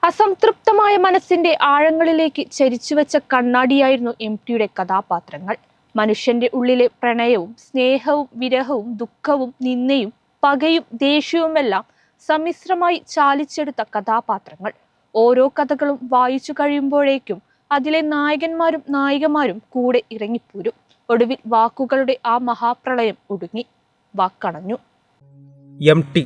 അസംതൃപ്തമായ മനസ്സിന്റെ ആഴങ്ങളിലേക്ക് ചരിച്ചുവെച്ച കണ്ണാടിയായിരുന്നു എം.ടിയുടെ കഥാപാത്രങ്ങൾ. മനുഷ്യന്റെ ഉള്ളിലെ പ്രണയവും സ്നേഹവും വിരഹവും ദുഃഖവും നിന്ദയും പകയും ദേഷ്യവുമെല്ലാം സമ്മിശ്രമായി ചാലിച്ചെടുത്ത കഥാപാത്രങ്ങൾ. ഓരോ കഥകളും വായിച്ചു കഴിയുമ്പോഴേക്കും അതിലെ നായകന്മാരും നായികമാരും കൂടെ ഇറങ്ങിപ്പോരും. ഒടുവിൽ വാക്കുകളുടെ ആ മഹാപ്രളയം ഒടുങ്ങി, വാക്കണഞ്ഞു. എം.ടി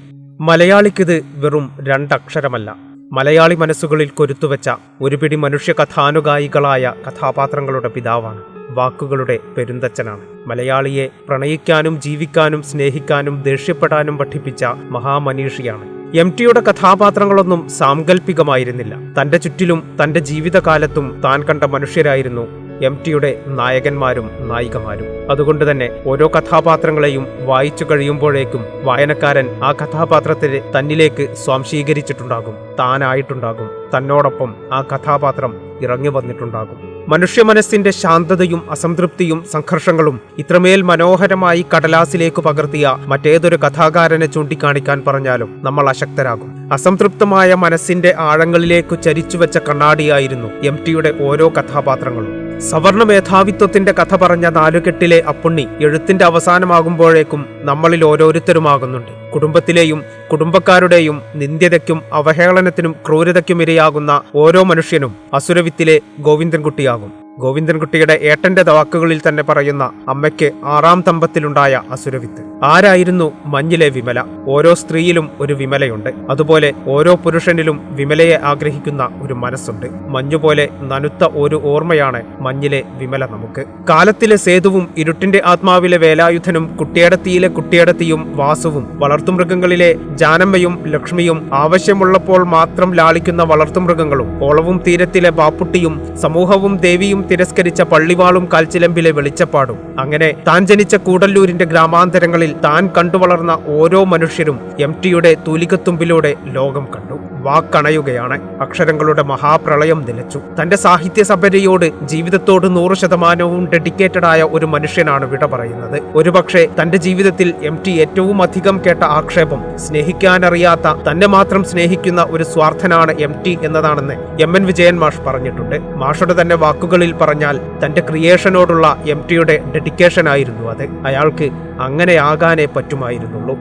മലയാളിക്കിത് വെറും രണ്ടക്ഷരമല്ല, മലയാളി മനസ്സുകളിൽ കൊരുത്തുവെച്ച ഒരു പിടി മനുഷ്യ കഥാനുഗായികളായ കഥാപാത്രങ്ങളുടെ പിതാവാണ്. വാക്കുകളുടെ പെരുന്തച്ഛനാണ്. മലയാളിയെ പ്രണയിക്കാനും ജീവിക്കാനും സ്നേഹിക്കാനും ദേഷ്യപ്പെടാനും പഠിപ്പിച്ച മഹാമനീഷിയാണ്. എം.ടിയുടെ കഥാപാത്രങ്ങളൊന്നും സാങ്കല്പികമായിരുന്നില്ല. തന്റെ ചുറ്റിലും തന്റെ ജീവിതകാലത്തും താൻ കണ്ട മനുഷ്യരായിരുന്നു എം.ടിയുടെ നായകന്മാരും നായികമാരും. അതുകൊണ്ട് തന്നെ ഓരോ കഥാപാത്രങ്ങളെയും വായിച്ചു കഴിയുമ്പോഴേക്കും വായനക്കാരൻ ആ കഥാപാത്രത്തെ തന്നിലേക്ക് സ്വാംശീകരിച്ചിട്ടുണ്ടാകും, താനായിട്ടുണ്ടാകും, തന്നോടൊപ്പം ആ കഥാപാത്രം ഇറങ്ങി വന്നിട്ടുണ്ടാകും. മനുഷ്യ മനസ്സിന്റെ ശാന്തതയും അസംതൃപ്തിയും സംഘർഷങ്ങളും ഇത്രമേൽ മനോഹരമായി കടലാസിലേക്ക് പകർത്തിയ മറ്റേതൊരു കഥാകാരനെ ചൂണ്ടിക്കാണിക്കാൻ പറഞ്ഞാലും നമ്മൾ അശക്തരാകും. അസംതൃപ്തമായ മനസ്സിന്റെ ആഴങ്ങളിലേക്ക് ചരിച്ചുവെച്ച കണ്ണാടിയായിരുന്നു എം.ടിയുടെ ഓരോ കഥാപാത്രങ്ങളും. സവർണ മേധാവിത്വത്തിന്റെ കഥ പറഞ്ഞ നാലുകെട്ടിലെ അപ്പുണ്ണി എഴുത്തിന്റെ അവസാനമാകുമ്പോഴേക്കും നമ്മളിൽ ഓരോരുത്തരുമാകുന്നുണ്ട്. കുടുംബത്തിലെയും കുടുംബക്കാരുടെയും നിന്ദ്യതയ്ക്കും അവഹേളനത്തിനും ക്രൂരതയ്ക്കും ഇരയാകുന്ന ഓരോ മനുഷ്യനും അസുരവിത്തിലെ ഗോവിന്ദൻകുട്ടിയാകും. ഗോവിന്ദൻകുട്ടിയുടെ ഏട്ടന്റെ വാക്കുകളിൽ തന്നെ പറയുന്ന അമ്മയ്ക്ക് 6ാം തമ്പത്തിലുണ്ടായ അസുരവിത്ത്. ആരായിരുന്നു മഞ്ഞിലെ വിമല? ഓരോ സ്ത്രീയിലും ഒരു വിമലയുണ്ട്. അതുപോലെ ഓരോ പുരുഷനിലും വിമലയെ ആഗ്രഹിക്കുന്ന ഒരു മനസ്സുണ്ട്. മഞ്ഞുപോലെ നനുത്ത ഒരു ഓർമ്മയാണ് മഞ്ഞിലെ വിമല നമുക്ക്. കാലത്തിലെ സേതുവും ഇരുട്ടിന്റെ ആത്മാവിലെ വേലായുധനും കുട്ടിയടത്തിയിലെ കുട്ടിയടത്തിയും വാസുവും വളർത്തുമൃഗങ്ങളിലെ ജാനമ്മയും ലക്ഷ്മിയും ആവശ്യമുള്ളപ്പോൾ മാത്രം ലാളിക്കുന്ന വളർത്തുമൃഗങ്ങളും ഓളവും തീരത്തിലെ ബാപ്പുട്ടിയും സമൂഹവും ദേവിയും തിരസ്കരിച്ച പള്ളിവാളും കാൽച്ചിലമ്പിലെ വെളിച്ചപ്പാടും, അങ്ങനെ താൻ ജനിച്ച കൂടല്ലൂരിന്റെ ഗ്രാമാന്തരങ്ങളിൽ താൻ കണ്ടുവളർന്ന ഓരോ മനുഷ്യരും എം.ടിയുടെ തൂലികത്തുമ്പിലൂടെ ലോകം കണ്ടു. വാക്കണയുകയാണ്. അക്ഷരങ്ങളുടെ മഹാപ്രളയം നിലച്ചു. തന്റെ സാഹിത്യ സഭരയോട് ജീവിതത്തോട് 100% ഡെഡിക്കേറ്റഡായ ഒരു മനുഷ്യനാണ് വിട പറയുന്നത്. ഒരുപക്ഷെ തന്റെ ജീവിതത്തിൽ എം.ടി ഏറ്റവും അധികം കേട്ട ആക്ഷേപം സ്നേഹിക്കാനറിയാത്ത, തന്നെ മാത്രം സ്നേഹിക്കുന്ന ഒരു സ്വാർത്ഥനാണ് എം.ടി എന്നതാണെന്ന് എം.എൻ. വിജയൻ മാഷ് പറഞ്ഞിട്ടുണ്ട്. മാഷുടെ തന്നെ വാക്കുകളിൽ പറഞ്ഞാൽ തന്റെ ക്രിയേഷനോടുള്ള എം.ടിയുടെ ഡെഡിക്കേഷൻ ആയിരുന്നു അത്. അയാൾക്ക് അങ്ങനെയാകാനേ പറ്റുമായിരുന്നുള്ളൂ.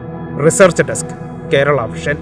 Research desk, Kerala vision.